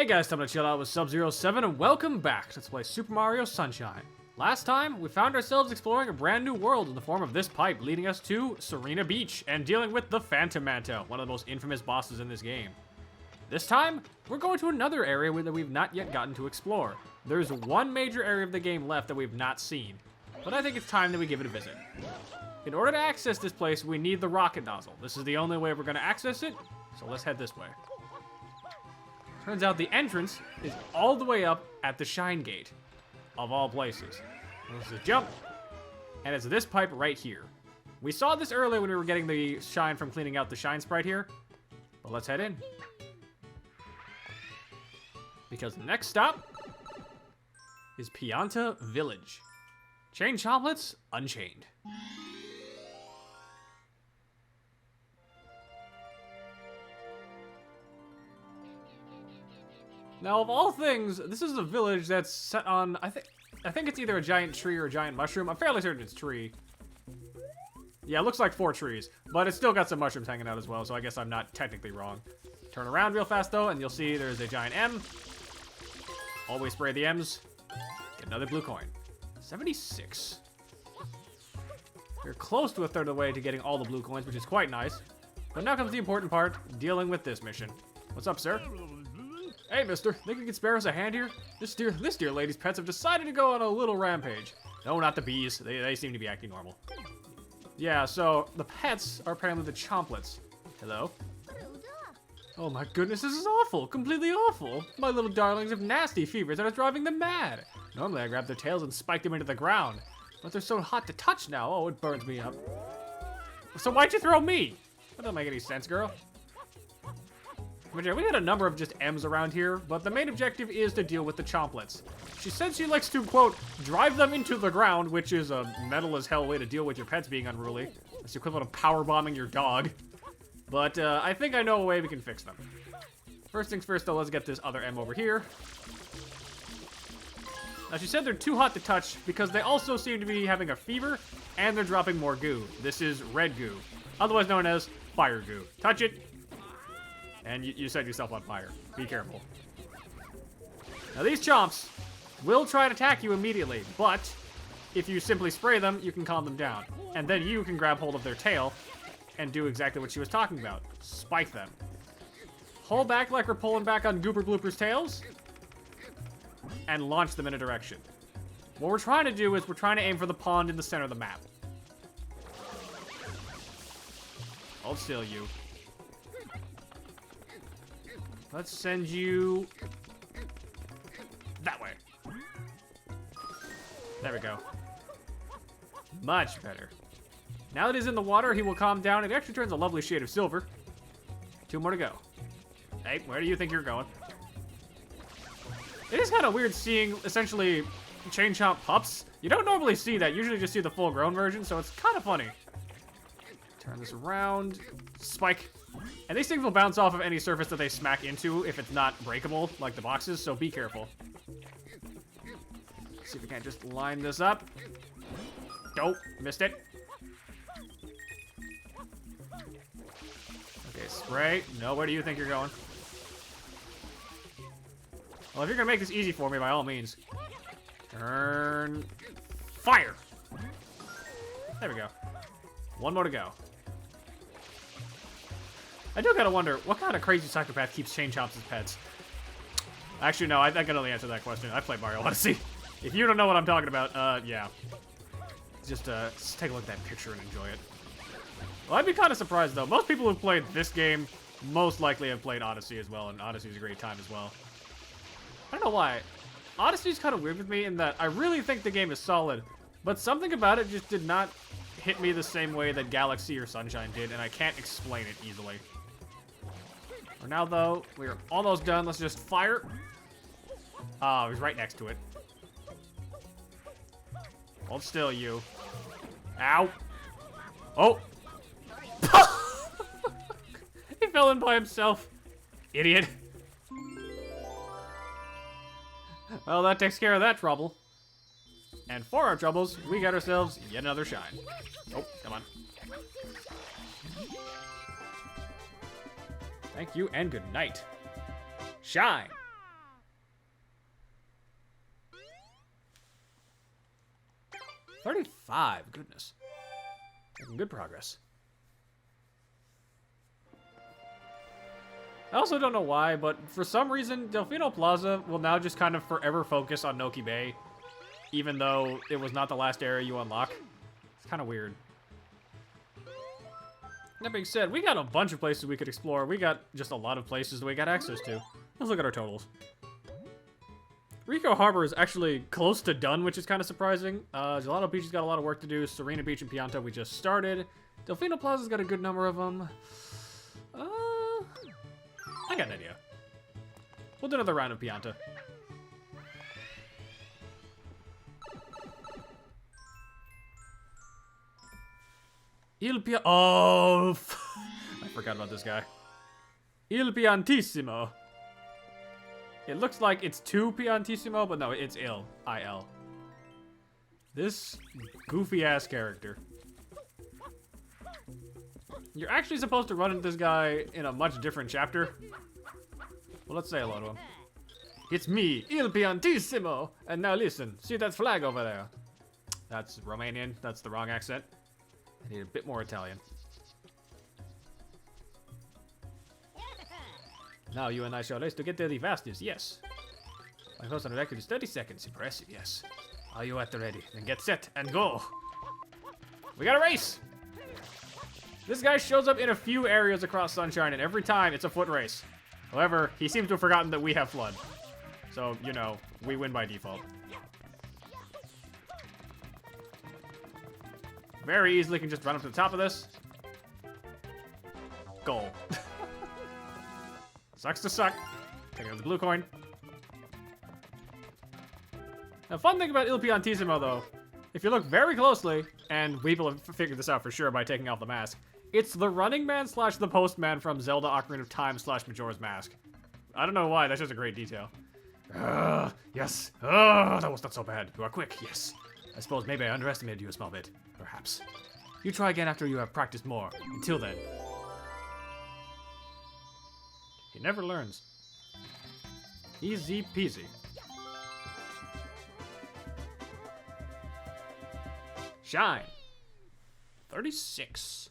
Hey guys, time to chill out with Sub-07 and welcome back to Let's Play Super Mario Sunshine. Last time, we found ourselves exploring a brand new world in the form of this pipe leading us to Serena Beach and dealing with the Phantom Manta, one of the most infamous bosses in this game. This time, we're going to another area that we've not yet gotten to explore. There's one major area of the game left that we've not seen, but I think it's time that we give it a visit. In order to access this place, we need the rocket nozzle. This is the only way we're going to access it, so let's head this way. Turns out the entrance is all the way up at the Shine Gate, of all places. This is a jump, and it's this pipe right here. We saw this earlier when we were getting the shine from cleaning out the shine sprite here, but let's head in. Because the next stop is Pianta Village. Chain chomplets unchained. Now, of all things, this is a village that's set on, I think it's either a giant tree or a giant mushroom. I'm fairly certain it's tree. Yeah, it looks like 4 trees, but it's still got some mushrooms hanging out as well, so I guess I'm not technically wrong. Turn around real fast, though, and you'll see there's a giant M. Always spray the M's. Get another blue coin. 76. You're close to a third of the way to getting all the blue coins, which is quite nice. But now comes the important part, dealing with this mission. What's up, sir? Hey, mister, think you can spare us a hand here? This dear lady's pets have decided to go on a little rampage. No, not the bees. They seem to be acting normal. Yeah, so the pets are apparently the chomplets. Hello? Oh my goodness, this is awful. Completely awful. My little darlings have nasty fevers that are driving them mad. Normally I grab their tails and spike them into the ground. But they're so hot to touch now. Oh, it burns me up. So why'd you throw me? That doesn't make any sense, girl. But yeah, we had a number of just M's around here, but the main objective is to deal with the chomplets. She said she likes to, quote, drive them into the ground, which is a metal as hell way to deal with your pets being unruly. It's the equivalent of power bombing your dog. But I think I know a way we can fix them. First things first, though, let's get this other M over here. Now, she said they're too hot to touch because they also seem to be having a fever, and they're dropping more goo. This is red goo, otherwise known as fire goo. Touch it, and you set yourself on fire. Be careful. Now, these chomps will try to attack you immediately, but if you simply spray them, you can calm them down. And then you can grab hold of their tail and do exactly what she was talking about. Spike them. Hold back like we're pulling back on Gooper Blooper's tails, and launch them in a direction. What we're trying to do is we're trying to aim for the pond in the center of the map. Hold still, you. Let's send you that way. There we go. Much better. Now that he's in the water, he will calm down. It actually turns a lovely shade of silver. 2 more to go. Hey, where do you think you're going? It is kind of weird seeing, essentially, chain chomp pups. You don't normally see that. Usually just see the full-grown version, so it's kind of funny. Turn this around. Spike. And these things will bounce off of any surface that they smack into if it's not breakable, like the boxes, so be careful. See if we can't just line this up. Nope, missed it. Okay, spray. No, where do you think you're going? Well, if you're gonna make this easy for me, by all means. Turn. Fire! There we go. 1 more to go. I do gotta wonder, what kind of crazy psychopath keeps chain chomps as pets? Actually, no, I can only answer that question. I played Mario Odyssey. If you don't know what I'm talking about, yeah. Just take a look at that picture and enjoy it. Well, I'd be kind of surprised, though. Most people who've played this game most likely have played Odyssey as well, and Odyssey's a great time as well. I don't know why. Odyssey's kind of weird with me in that I really think the game is solid, but something about it just did not hit me the same way that Galaxy or Sunshine did, and I can't explain it easily. For now, though, we're almost done. Let's just fire. Oh, he's right next to it. Hold still, you. Ow. Oh. He fell in by himself. Idiot. Well, that takes care of that trouble. And for our troubles, we got ourselves yet another shine. Oh, come on. Thank you and good night. Shine. 35, goodness. Making good progress. I also don't know why, but for some reason, Delfino Plaza will now just kind of forever focus on Noki Bay, even though it was not the last area you unlock. It's kind of weird. That being said, we got a bunch of places we could explore. We got just a lot of places that we got access to. Let's look at our totals. Rico Harbor is actually close to done, which is kind of surprising. Gelato Beach has got a lot of work to do. Serena Beach and Pianta we just started. Delfino Plaza's got a good number of them. I got an idea. We'll do another round of Pianta. Oh, I forgot about this guy. Il Piantissimo. It looks like it's two Piantissimo, but no, it's Il. I-L. This goofy-ass character. You're actually supposed to run into this guy in a much different chapter. Well, let's say hello to him. It's me, Il Piantissimo. And now listen, see that flag over there? That's Romanian. That's the wrong accent. I need a bit more Italian. Now you and I shall race to get there the fastest, yes. My personal record is 30 seconds. Impressive, yes. Are you at the ready? Then get set and go. We got a race! This guy shows up in a few areas across Sunshine, and every time it's a foot race. However, he seems to have forgotten that we have flood. So, you know, we win by default. Very easily can just run up to the top of this. Goal. Sucks to suck. Take out the blue coin. The fun thing about Il Piantissimo, though, if you look very closely, and we will have figured this out for sure by taking off the mask, it's the Running Man / the Postman from Zelda Ocarina of Time / Majora's Mask. I don't know why, that's just a great detail. Yes. That was not so bad. You are quick, yes. I suppose maybe I underestimated you a small bit. Perhaps. You try again after you have practiced more. Until then. He never learns. Easy peasy. Shine. 36.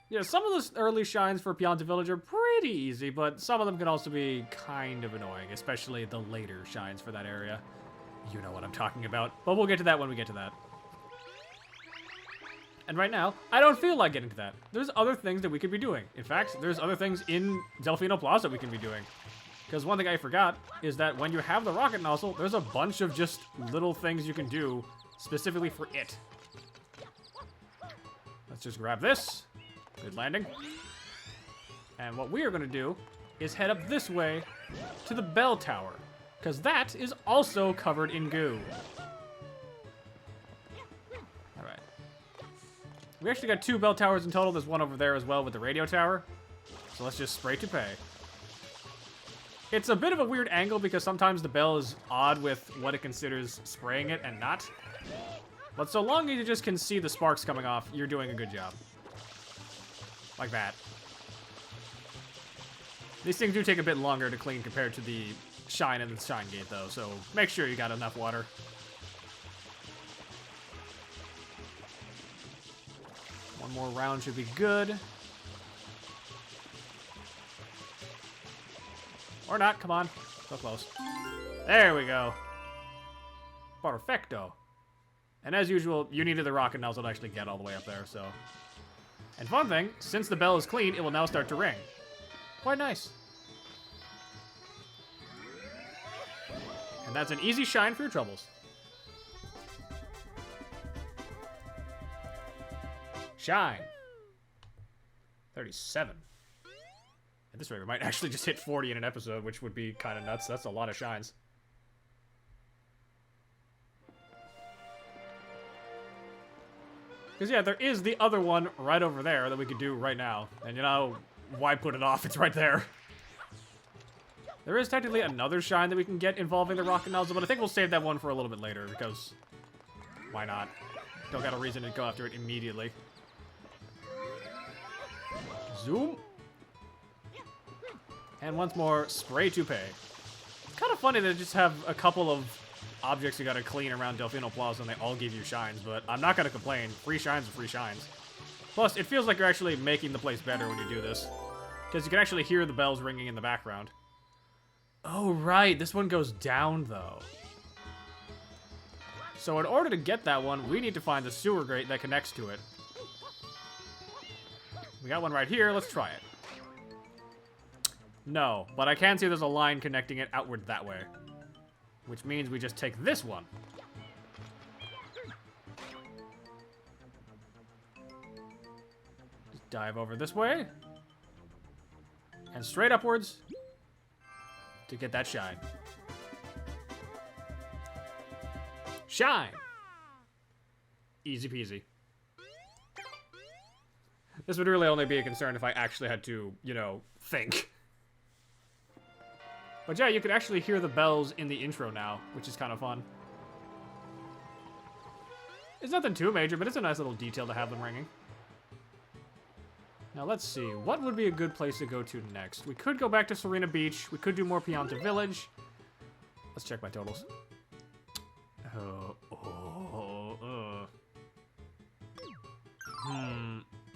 Yeah, some of the early shines for Pianta Village are pretty easy, but some of them can also be kind of annoying, especially the later shines for that area. You know what I'm talking about, but we'll get to that when we get to that. And right now, I don't feel like getting to that. There's other things that we could be doing. In fact, there's other things in Delfino Plaza we can be doing. Because one thing I forgot is that when you have the rocket nozzle, there's a bunch of just little things you can do specifically for it. Let's just grab this. Good landing. And what we are going to do is head up this way to the bell tower, because that is also covered in goo. All right. We actually got 2 bell towers in total. There's one over there as well with the radio tower. So let's just spray to pay. It's a bit of a weird angle because sometimes the bell is odd with what it considers spraying it and not. But so long as you just can see the sparks coming off, you're doing a good job. Like that. These things do take a bit longer to clean compared to the shine and the shine gate, though, so make sure you got enough water. One more round should be good. Or not, come on. So close. There we go. Perfecto. And as usual, you needed the rocket nozzle to actually get all the way up there, so... And fun thing, since the bell is clean, it will now start to ring. Quite nice. And that's an easy shine for your troubles. Shine. 37. At this rate, we might actually just hit 40 in an episode, which would be kind of nuts. That's a lot of shines. Because, yeah, there is the other one right over there that we could do right now. And, you know, why put it off? It's right there. There is technically another shine that we can get involving the rocket nozzle, but I think we'll save that one for a little bit later, because why not? Don't got a reason to go after it immediately. Zoom. And once more, spray to pay. It's kind of funny to just have a couple of objects you gotta clean around Delfino Plaza, and they all give you shines, but I'm not gonna complain. Free shines are free shines. Plus, it feels like you're actually making the place better when you do this, because you can actually hear the bells ringing in the background. Oh, right. This one goes down, though. So in order to get that one, we need to find the sewer grate that connects to it. We got one right here. Let's try it. No, but I can see there's a line connecting it outward that way. Which means we just take this one. Just dive over this way. And straight upwards to get that shine. Shine! Easy peasy. This would really only be a concern if I actually had to, you know, think. But yeah, you can actually hear the bells in the intro now, which is kind of fun. It's nothing too major, but it's a nice little detail to have them ringing. Now let's see, what would be a good place to go to next? We could go back to Serena Beach. We could do more Pianta Village. Let's check my totals.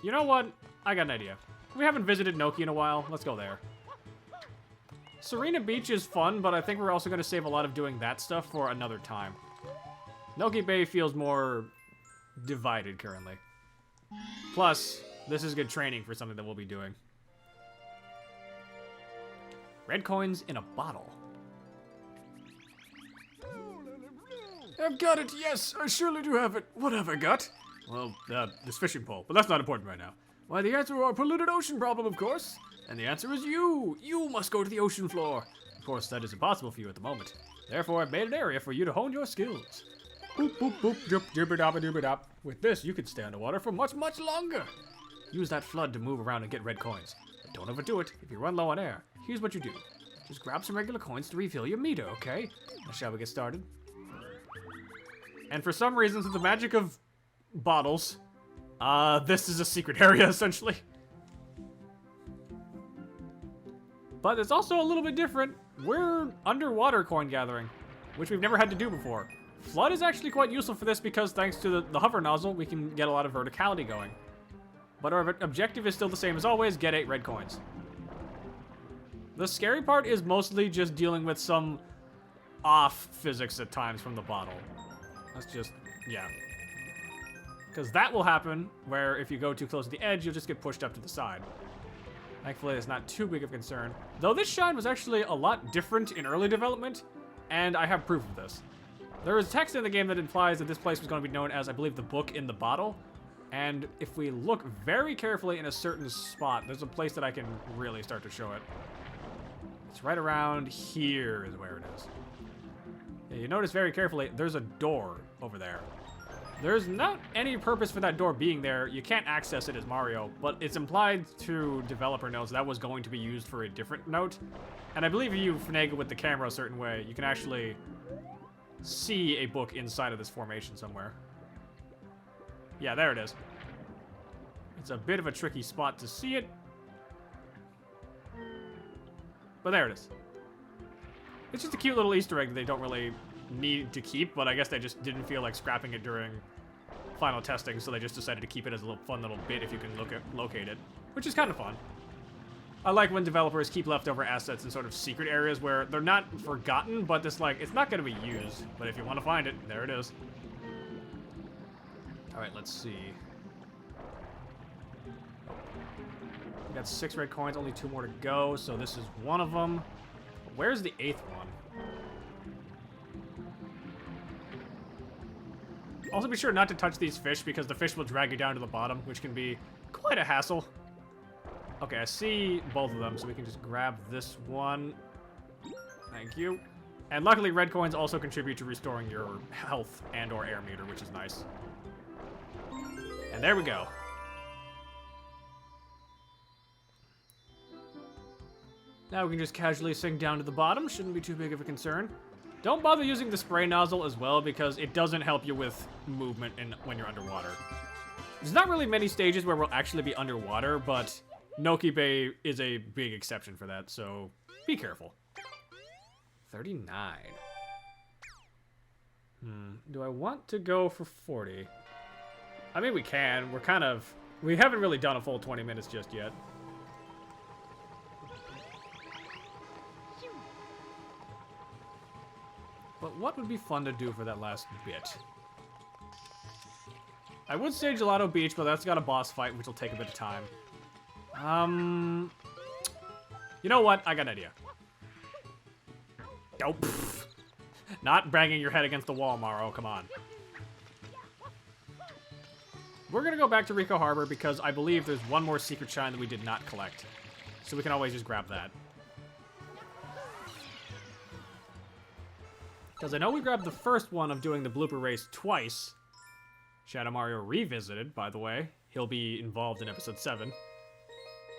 You know what? I got an idea. We haven't visited Noki in a while. Let's go there. Serena Beach is fun, but I think we're also going to save a lot of doing that stuff for another time. Noki Bay feels more divided currently. Plus, this is good training for something that we'll be doing. Red coins in a bottle. I've got it, yes, I surely do have it. What have I got? Well, this fishing pole, but that's not important right now. Why, the answer to our polluted ocean problem, of course. And the answer is you. You must go to the ocean floor. Of course, that is impossible for you at the moment. Therefore, I've made an area for you to hone your skills. Boop, boop, boop, doop, dooba-dabba-dooba-dop. With this, you can stay underwater for much, much longer. Use that flood to move around and get red coins. But don't overdo it. If you run low on air, here's what you do. Just grab some regular coins to refill your meter, okay? Now, shall we get started? And for some reason, through the magic of bottles, this is a secret area, essentially. But it's also a little bit different. We're underwater coin gathering, which we've never had to do before. Flood is actually quite useful for this because thanks to the hover nozzle, we can get a lot of verticality going. But our objective is still the same as always, get 8 red coins. The scary part is mostly just dealing with some off physics at times from the bottle. That's just, yeah. Because that will happen where if you go too close to the edge, you'll just get pushed up to the side. Thankfully, it's not too big of a concern. Though this shine was actually a lot different in early development, and I have proof of this. There is text in the game that implies that this place was going to be known as, I believe, the book in the bottle. And if we look very carefully in a certain spot, there's a place that I can really start to show it. It's right around here is where it is. Yeah, you notice very carefully, there's a door over there. There's not any purpose for that door being there. You can't access it as Mario, but it's implied through developer notes that was going to be used for a different note. And I believe if you finagle with the camera a certain way, you can actually see a book inside of this formation somewhere. Yeah, there it is. It's a bit of a tricky spot to see it. But there it is. It's just a cute little Easter egg that they don't really need to keep, but I guess they just didn't feel like scrapping it during final testing, so they just decided to keep it as a little fun little bit if you can locate it, which is kind of fun. I like when developers keep leftover assets in sort of secret areas where they're not forgotten, but it's like, it's not going to be used. But if you want to find it, there it is. Alright, let's see. We got 6 red coins, only 2 more to go, so this is one of them. Where's the 8th one? Also be sure not to touch these fish because the fish will drag you down to the bottom, which can be quite a hassle. Okay, I see both of them, so we can just grab this one. Thank you. And luckily, red coins also contribute to restoring your health and or air meter, which is nice. And there we go. Now we can just casually sink down to the bottom. Shouldn't be too big of a concern. Don't bother using the spray nozzle as well because it doesn't help you with movement when you're underwater. There's not really many stages where we'll actually be underwater, but Noki Bay is a big exception for that, so be careful. 39. Do I want to go for 40? I mean, we can. We haven't really done a full 20 minutes just yet. But what would be fun to do for that last bit? I would say Gelato Beach, but that's got a boss fight, which will take a bit of time. You know what? I got an idea. Oh, not banging your head against the wall, Morrow. Come on. We're going to go back to Rico Harbor because I believe there's one more secret shine that we did not collect. So we can always just grab that. Because I know we grabbed the first one of doing the blooper race twice. Shadow Mario Revisited, by the way. He'll be involved in episode 7.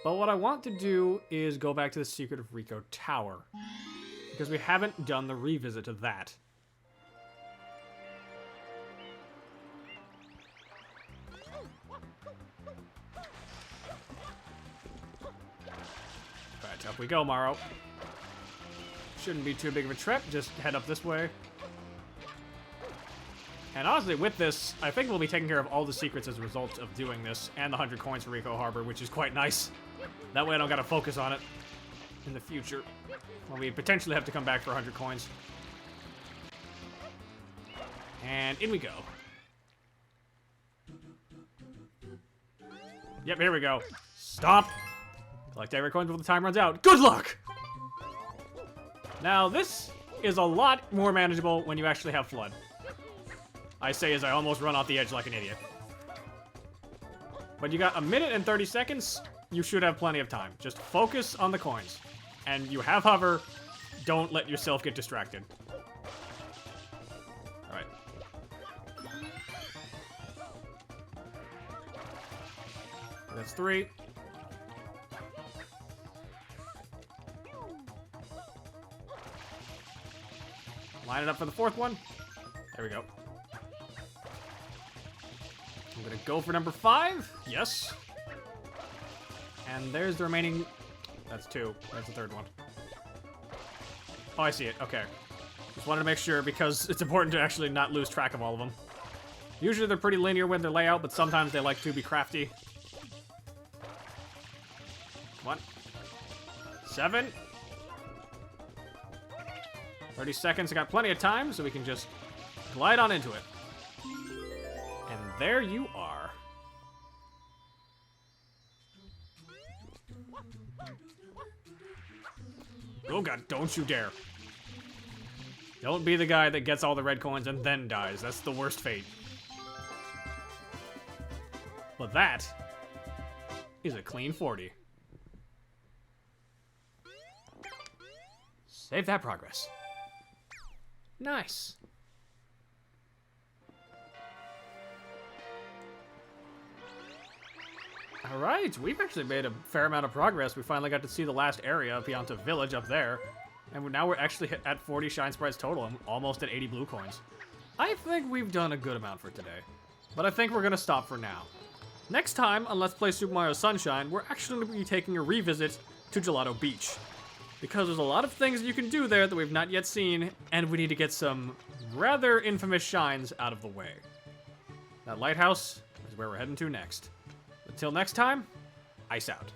But what I want to do is go back to the Secret of Rico Tower. Because we haven't done the revisit of that. Right, up we go, Morrow. Shouldn't be too big of a trip, just head up this way. And honestly, with this, I think we'll be taking care of all the secrets as a result of doing this, and the 100 coins for Rico Harbor, which is quite nice. That way I don't gotta focus on it in the future, when we potentially have to come back for 100 coins. And in we go. Yep, here we go. Stop! Collect every coin before the time runs out. Good luck! Now, this is a lot more manageable when you actually have Flood. I say as I almost run off the edge like an idiot. But you got 1 minute and 30 seconds. You should have plenty of time. Just focus on the coins. And you have hover. Don't let yourself get distracted. Alright. That's 3. Line it up for the 4th one. There we go. I'm gonna go for number 5. Yes. And there's the remaining... That's 2. That's the 3rd one. Oh, I see it. Okay. Just wanted to make sure because it's important to actually not lose track of all of them. Usually they're pretty linear with their layout, but sometimes they like to be crafty. Come on. 7. 30 seconds. I got plenty of time, so we can just glide on into it. And there you are. Oh god, don't you dare. Don't be the guy that gets all the red coins and then dies. That's the worst fate. But that is a clean 40. Save that progress. Nice. Alright, we've actually made a fair amount of progress. We finally got to see the last area of Pianta Village up there. And now we're actually at 40 Shine Sprites total and almost at 80 blue coins. I think we've done a good amount for today. But I think we're going to stop for now. Next time on Let's Play Super Mario Sunshine, we're actually going to be taking a revisit to Gelato Beach. Because there's a lot of things you can do there that we've not yet seen, and we need to get some rather infamous shines out of the way. That lighthouse is where we're heading to next. Until next time, ice out.